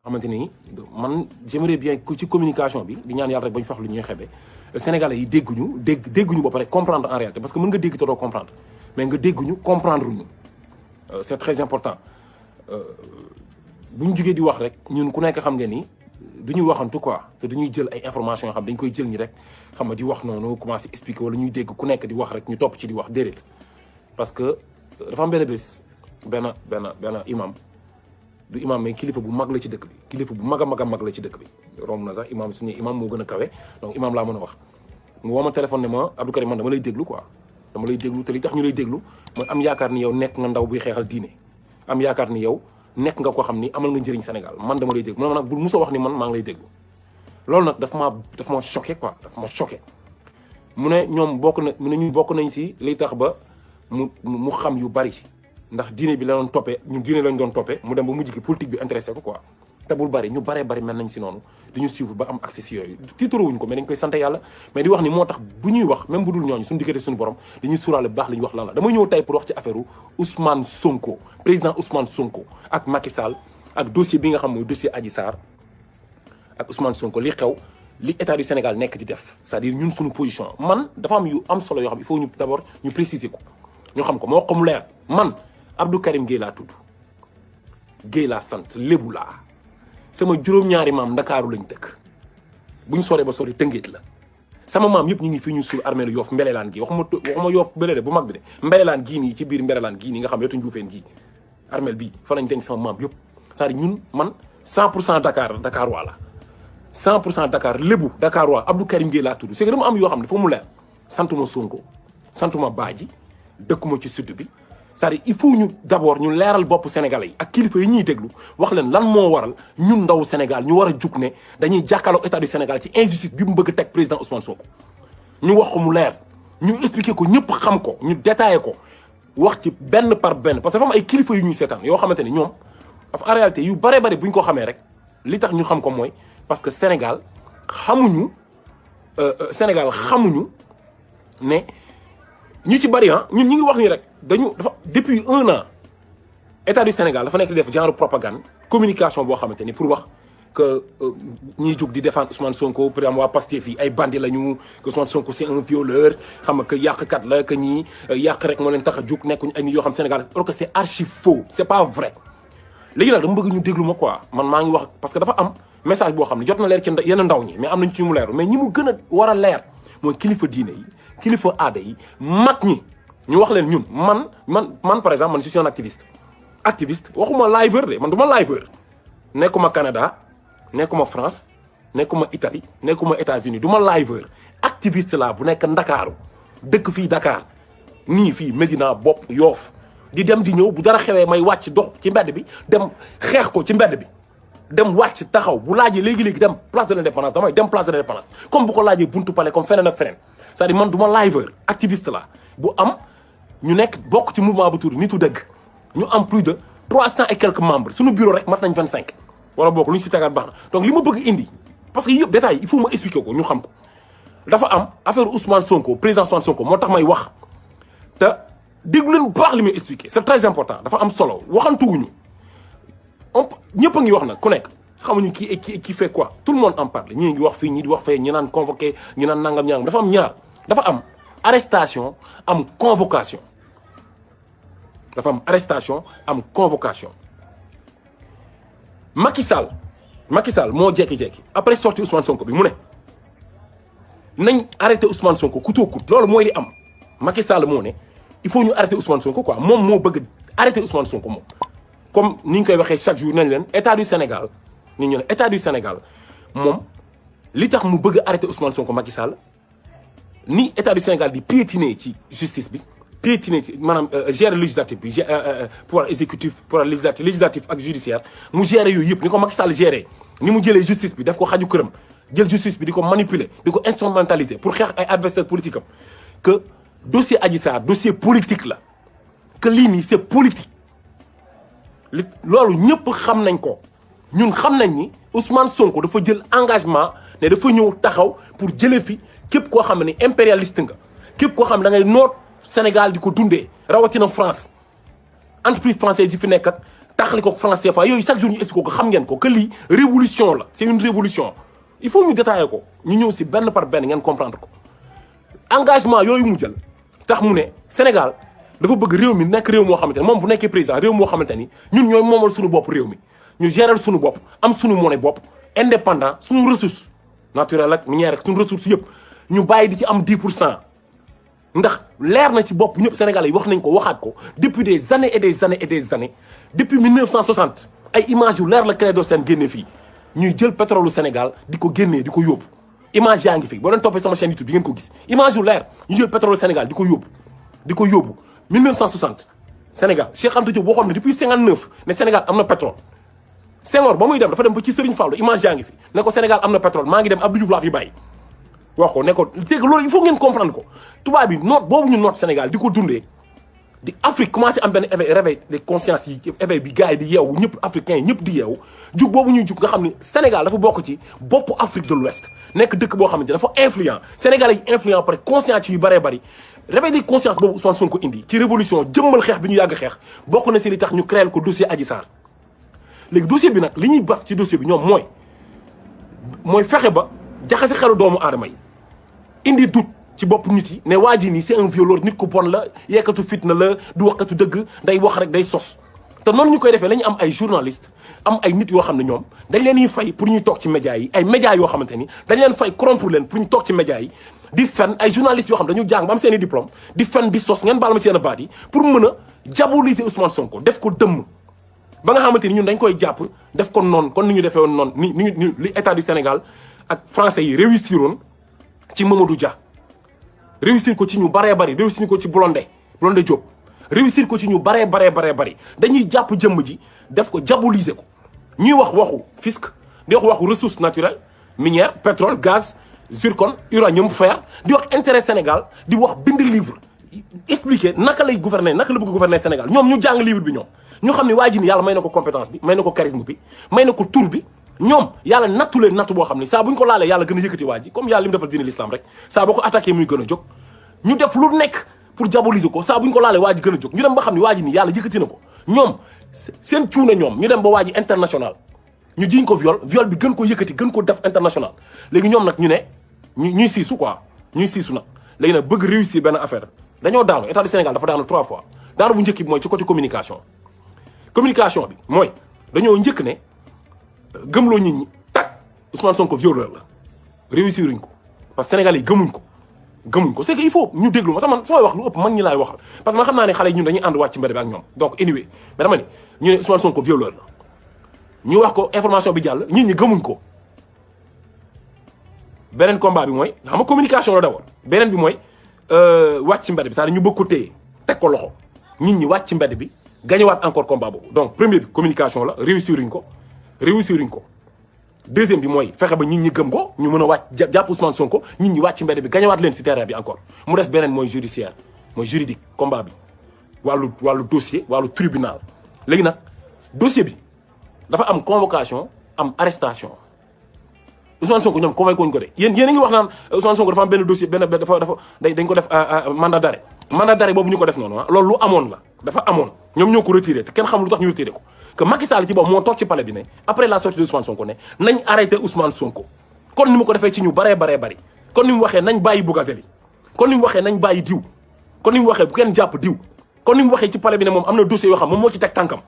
xamante ni man j'aimerais bien ku ci communication bi di ñaan yàlla rek bañ fax lu ñuy xebe sénégalais yi dégguñu ba pare comprendre en réalité parce que mën nga dégg te doo comprendre mais nga dégguñu comprendre ñu c'est très important bu ñu jógee di wax rek ñun ku nekk xam nga ni du ñuy waxantu quoi te duñuy jël ay informations yoo xam dañ koy jël ñi rek xam nga di wax noonu commencé expliquer wala ñuy dégg ku nekk di wax rek ñu topp ci di wax déedéet parce que dafa am benn bés benn imam du imam mais kilifa bu mag la ci dëkk bi kilifa bu mag a mag la ci dëkk bi romb na sax imam suñu imam moo gën a kawe donc imam laa mën a wax mu woo ma téléphone ne ma Abdou Karim man dama lay déglu quoi dama lay déglu te li tax ñu lay déglu mooy am yaakaar ni yow nekk nga ndaw buy xeexal diine am yaakaar ni yow nekk nga ko xam ni amal nga njëriñ Sénégal man dama lay déglu mu ne ma nag bul musa wax ni man maa ngi lay déglu loolu nag daf ma choqué quoi daf ma choqué mu ne ñoom ñu bokk nañ si liy tax ba mu xam yu bari ndax diine bi la doon toppee ñun diine lañ doon toppee mu dem ba mujj gi politique bi intéressé ko quoi te bul bari ñu baree bari mel nañ si noonu di ñu suivre ba am accès si yooyu tiitaruwuñ ko mais dañ koy sant yàlla mais di wax ni moo tax bu ñuy wax même bu dul ñooñu suñu diggante suñu borom dañuy suuraale bu baax li ñuy wax lan la dama ñëw tey pour wax ci affaire Ousmane Sonko président Ousmane Sonko ak Macky Sall ak dossier bi nga xam mooy dossier Adji Sarr ak Ousmane Sonko li xew li état du Sénégal nekk di def c'est-à-dire ñun suñu position man dafa am yu am solo yoo xam il faut ñu d'abord ñu préciser ko ñu xam ko ma wax ko mu leer man Abdou Karim Gueye laa tudd Gueye laa sant lébu laa sama juróom-ñaari maam ndakaaru lañ dëkk buñ soree ba sori tëngeet la sama maam yëpp ñu ngi fii ñu suul armée lu Yoff mbelelaan gii waxuma Yoff bële bu mag bi de mbelelaan gii nii ci biir mbelelaan gii nii nga xam yetu njuufeen gii armée bii fa lañ denc sama maam yëpp c'est-à-dire ñun man 100% Dakar waa la 100% Dakar lébu Dakar waa Abdou Karim Gueye laa tudd c'est que dama am yoo xam ne fa mu leer santuma Sonko santuma Badji dëkkuma ci sud bi c'est-à-dire il faut ñu d'abord ñu leeral bopp Sénégalais yi ak kilifa yi ñuy déglu wax leen lan moo waral ñun ndaw Sénégal ñu war a jug ne dañuy jàkkaarloo état du Sénégal ci injustice bi mu bëgg teg président Ousmane Sonko ñu wax ko mu leer ñu expliquer ko ñëpp xam ko ñu détaillé ko wax ci benn par benn parce que dafa am ay kilifa yu ñuy seetaan yoo xamante ni ñoom en réalité yu bare bu ñu ko xamee rek li tax ñu xam ko mooy parce que Sénégal xamuñu ne ñu ci bari ñun ñi ngi wax ni rek dafa depuis 1 an état du Sénégal dafa nekk di def genre propagande communication boo xamante ni pour wax que ñiy jóg di défendre Ousmane Sonko par exemple waa Pastef yi ay bandi lañu que Ousmane Sonko c'est un violeur xam nga que yàqkat la que ñii yàq rek moo leen tax a jóg nekkuñu ay nit yoo xam Sénégal alors que c'est archi faux c'est pas vrai. léegi nag dama bëgg ñu déglu ma quoi man maa ngi wax parce que dafa am message boo xam ne jot na leer ci yenn ndaw ñi mais am nañ ci mu leer mais ñi mu gën a war a leer mooy kilifa diine yi kilifa aada yi mag ñi ñu wax leen ñun man par exemple man je suis un activiste waxuma liveur de man du ma liveur nekkuma Canada nekkuma France nekkuma Italie nekkuma États-Unis du ma liveur activiste laa bu nekk Ndakaaru dëkk fii Dakar nii fii Médina bopp Yoff di dem di ñëw bu dara xewee may wàcc dox ci mbedd bi dem xeex ko ci mbedd bi dem wàcc taxaw bu laajee léegi-léegi dem place de l'Indépendance damay dem place de l'Indépendance comme bu ko laajee buntu palais comme feneen ak feneen c'est-à-dire man du ma liveur activiste la bu am ñu nekk bokk ci mouvement bu tudd nitu dëgg ñu am plus de 300 et quelques membres suñu bureau rek mat nañ 25 wala bokk lu ñu si tegaat baax na donc li ma bëgg indi parce que yëpp détails il faut ma expliquer ko ñu xam ko dafa am affaire Ousmane Sonko président Ousmane Sonko moo tax may wax te déglu leen bu baax li muy expliquer c'est très important dafa am solo waxantuwuñu ñëpp a ngi wax nag ku nekk xamuñu qui fait quoi tout le monde en parle ñii ngi wax fii ñii di wax fee ñi naan convoqué ñi naan nangam ñaangam dafa am ñaar dafa am arrestation am convocation dafa am arrestation am convocation Macky Sall moo jekki-jekki après sortie Ousmane Sonko bi mu ne nañ arrêté Ousmane Sonko coûte que coûte loolu mooy li am Macky Sall moo ne il faut ñu arrêter Ousmane Sonko quoi moom moo bëgg arrêter Ousmane Sonko moom comme ni ñu koy waxee chaque jour nañ leen état du Sénégal ni ñu ne état du Sénégal moom li tax mu bëgg arrêter Ousmane Sonko Macky Sall ni état du Sénégal di piétiner ci justice bi piétiner ci maanaam gérer législatif bi pouvoir exécutif pouvoir législatif ak judiciaire mu gérer yooyu yëpp ni ko Macky Sall gérer ni mu jëlee justice bi daf ko xaju këram jël justice bi di ko manipuler di ko instrumentaliser pour xeex ay adversaires politiques am que dossier Adji Sarr dossier politique la que lii nii c'est politique loolu ñëpp xam nañ ko ñun xam nañ ni Ousmane Sonko dafa jël engagement ne dafa ñëw taxaw pour jëlee fi képp koo xam ne impérialiste nga képp koo xam ne da ngay noot Sénégal di ko dundee rawatina France entreprise française yi fi nekk ak taxali ko franc CFA yooyu chaque jour ñu expliqué ko xam ngeen ko que lii révolution la c'est une révolution il faut ñu détailler ko ñu ñëw si benn par benn ngeen comprendre ko engagement yooyu mu jël tax mu ne Sénégal dafa bëgg réew mi nekk réew moo xamante ne moom bu nekkee président réew moo xamante ni ñun ñooy moomal suñu bopp réew mi ñu gérer suñu bopp am suñu monnaie bopp indépendant suñu ressource naturelle ak minière ak suñu ressource yëpp ñu bàyyi di ci am 10% ndax leer na ci bopp ñëpp Sénégalais yi wax nañ ko waxaat ko depuis des années et des années et des années depuis 1960 ay images yu leer la Clédor Sène génne fii ñuy jël pétrole u Sénégal di ko génnee di ko yóbbu image yaa ngi fi boo leen toppee sama chaîne YouTube bi ngeen ko gis image yu leer ñu jël pétrole Sénégal di ko yóbbu 1960 Sénégal Cheikh Anta Diop waxoon na depuis 59 ne Sénégal am na pétrole Senghor ba muy dem dafa dem ba ci Serigne Fallou image yaa ngi fi ne ko Sénégal am na pétrole maa ngi dem Abdou Diouf laa fi bàyyi wax ko ne ko c'est que loolu il faut ngeen comprendre ko tubaab bi noot boobu ñu noot Sénégal di ko dundee di Afrique commencé am benn réveil des consciences yi éveil bi gars yi di yeewu ñëpp africains yi ñëpp di yeewu jug boobu ñuy jug nga xam ni Sénégal dafa bokk ci boppu Afrique de l'Ouest nekk dëkk boo xamante dafa influent Sénégalais yi influent par conscience yu bëree bëri réveil des consciences boobu Ousmane Sonko indi ci révolution jëmmal xeex bi ñu yàgg xeex bokk na si li tax ñu créé ko dossier Adji Sarr léegi dossier bi nag li ñuy baf ci dossier bi ñoom mooy fexe ba jaxase xelu doomu aadama yi indi doute ci bopp nit yi ne waa ji nii c'est un violeur nit ku bon la yekkatu fitna la du waxkatu dëgg day wax rek day sos te noonu ñu koy defee la ñu am ay journaliste am ay nit yoo xam ne ñoom dañ leen ñuy fay pour ñuy toog ci médias yi ay médias yoo xamante ni dañ leen fay corrompre leen pour ñu toog ci médias yi di fen ay journalistes yoo xam dañu jàng ba am seen i diplôme di fen di sos ngeen baal ma ci yenn baat yi pour mën a diaboliser Ousmane Sonko def ko dëmm ba nga xamante ni ñun dañ koy jàpp def ko noonu kon ni ñu defee woon noonu ni li état du Sénégal ak français yi réussiroon ci Mamadou Dia réussir ko ci ñu baree bari réussir ko ci Blondin Diop réussir ko ci ñu baree bari dañuy jàpp jëmm ji def ko diaboliser ko ñuy wax waxu fisc di wax waxu ressources naturelles minière pétrole gaz zircon uranium fer di wax intérêt Sénégal di wax bind livre expliquer naka lay gouverner naka la bëgg gouverner Sénégal ñoom ñu jàng livre bi ñoom ñu xam ne waa ji ni yàlla may na ko compétence bi may na ko charisme bi may na ko tur bi ñoom yàlla nattu leen nattu boo xam ne saa bu ñu ko laalee yàlla gën a yëkkati waa ji comme yàlla li mu defal diine l'islam rek saa boo ko attaqué muy gën a jóg ñu def lu nekk pour diaboliser ko saa bu ñu ko laalee waa ji gën a jóg ñu dem ba xam ne waa ji nii yàlla yëkkati na ko ñoom seen cuune ñoom ñu dem ba waa ji international ñu jiñ ko viol bi gën ko yëkkati gën ko def international léegi ñoom nag ñu ne ñuy siisu quoi ñuy siisu nag léegi nag bëgg réussir benn affaire dañoo daanu état du Sénégal dafa daanu 3 fois daanu bu njëkk bi mooy ci côté communication bi mooy dañoo njëkk ne gëmloo nit ñi tak Ousmane Sonko violeur la réussiruñ ko parce que Sénégalais yi gëmuñ ko c'est que il faut ñu déglu ma tax man samay wax lu ëpp mag ñi laay waxal parce que man xam naa ne xale yi ñun dañuy ànd wàcc ci mbedd bi ak ñoom donc anyway mais dama ne ñu ne Ousmane Sonko violeur la ñu wax ko information bi jàll nit ñi gëmuñ ko beneen combat bi mooy xam nga communication la d'abord beneen bi mooy wàcc ci mbedd bi c'est-à-dire ñu bëgg ko téye teg ko loxo nit ñi wàcc ci mbedd bi gañewaat encore combat boobu donc premier bi communication la réussiruñ ko deuxième bi mooy fexe ba nit ñi gëm ko ñu mën a wàcc jàpp Ousmane Sonko nit ñi wàcc ci mbedd bi gañewaat leen ci terrain bi encore mu des beneen mooy judiciaire mooy juridique combat bi wàllu dossier wàllu tribunal léegi nag dossier bi dafa am convocation am arrestation Ousmane Sonko ñoom convoqué wuñ ko de yéen a ngi wax naan Ousmane Sonko dafa am benn dossier dañ ko def mandat d'arrêt boobu ñu ko def noonu loolu lu amoon la dafa amoon ñoom ñoo ko retiré te kenn xam lu tax ñu retiré ko que Macky Sall ci boobu moo toog ci palais bi ne après la sortie de Ousmane Sonko ne nañ arrêté Ousmane Sonko kon ni mu ko defee ci ñu baree bari kon ni mu waxee nañ bàyyi Bougazelli kon ni mu waxee nañ bàyyi diw kon ni mu waxee bu kenn jàpp diw kon ni mu waxee ci palais bi ne moom am na dossier yoo xam moom moo ci teg tànkam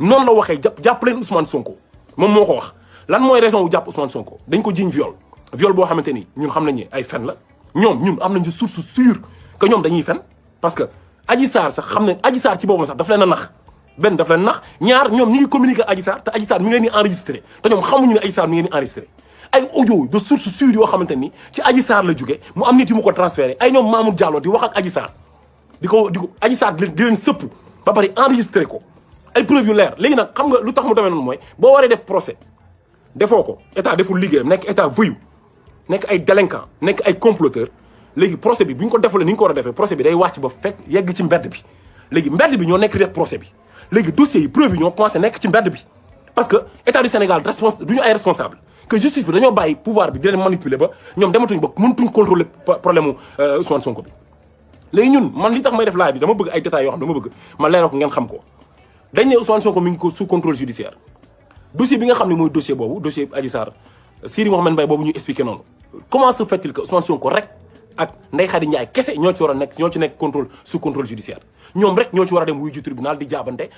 noonu la waxee jàpp leen Ousmane Sonko moom moo ko wax lan mooy raison wu jàpp Ousmane Sonko dañ ko jiñ viol boo xamante ni ñun xam nañu ay fen la ñun am nañu source sûre que ñoom dañuy fen parce que Adji Sarr sax xam ne Adji Sarr ci boppam sax daf leen a nax benn daf leen nax ñaar ñoom ñu ngi communiquer Adji Sarr te Adji Sarr mi ngi leen di enregistré te ñoom xamuñu ne Adji Sarr mi ngi leen di enregistré ay audio de source sûre yoo xamante ni ci Adji Sarr la jóge mu am nit yu mu ko transféré ay ñoom Mamour Diallo di wax ak Adji Sarr di ko Adji Sarr di leen sëpp ba pare enregistré ko ay preuve yu leer léegi nag xam nga lu tax mu demee noonu mooy boo waree def procès defoo ko état deful liggéeyam nekk état voyou nekk ay délinquant nekk ay comploteur léegi procès bi bu ñu ko defulee ni ñu ko war a defee procès bi day wàcc ba fekk yegg ci mbedd bi léegi mbedd bi ñoo nekk def procès bi léegi dossiers yi preuve yi ñoo commencé nekk ci mbedd bi parce que état du Sénégal du ñu ay responsable que justice bi dañoo bàyyi pouvoir bi di leen manipuler ba ñoom dematuñ ba mëntuñ contrôler problème mu Ousmane Sonko bi léegi ñun man li tax may def live bi dama bëgg ay détails yoo xam dama bëgg ma leeral ko ngeen xam ko dañ ne Ousmane Sonko mi ngi ko sous contrôle judiciaire dossier bi nga xam ne mooy dossier boobu dossier Adji Sarr Siri Mohamed Mbaye boobu ñu expliqué noonu comment se fait-il que Ousmane Sonko rek ak Ndeye Khady Ndiaye kese ñoo ci war a nekk ñoo ci nekk contrôle sous contrôle judiciaire ñoom rek ñoo ci war a dem wuyu ji tribunal di jaabante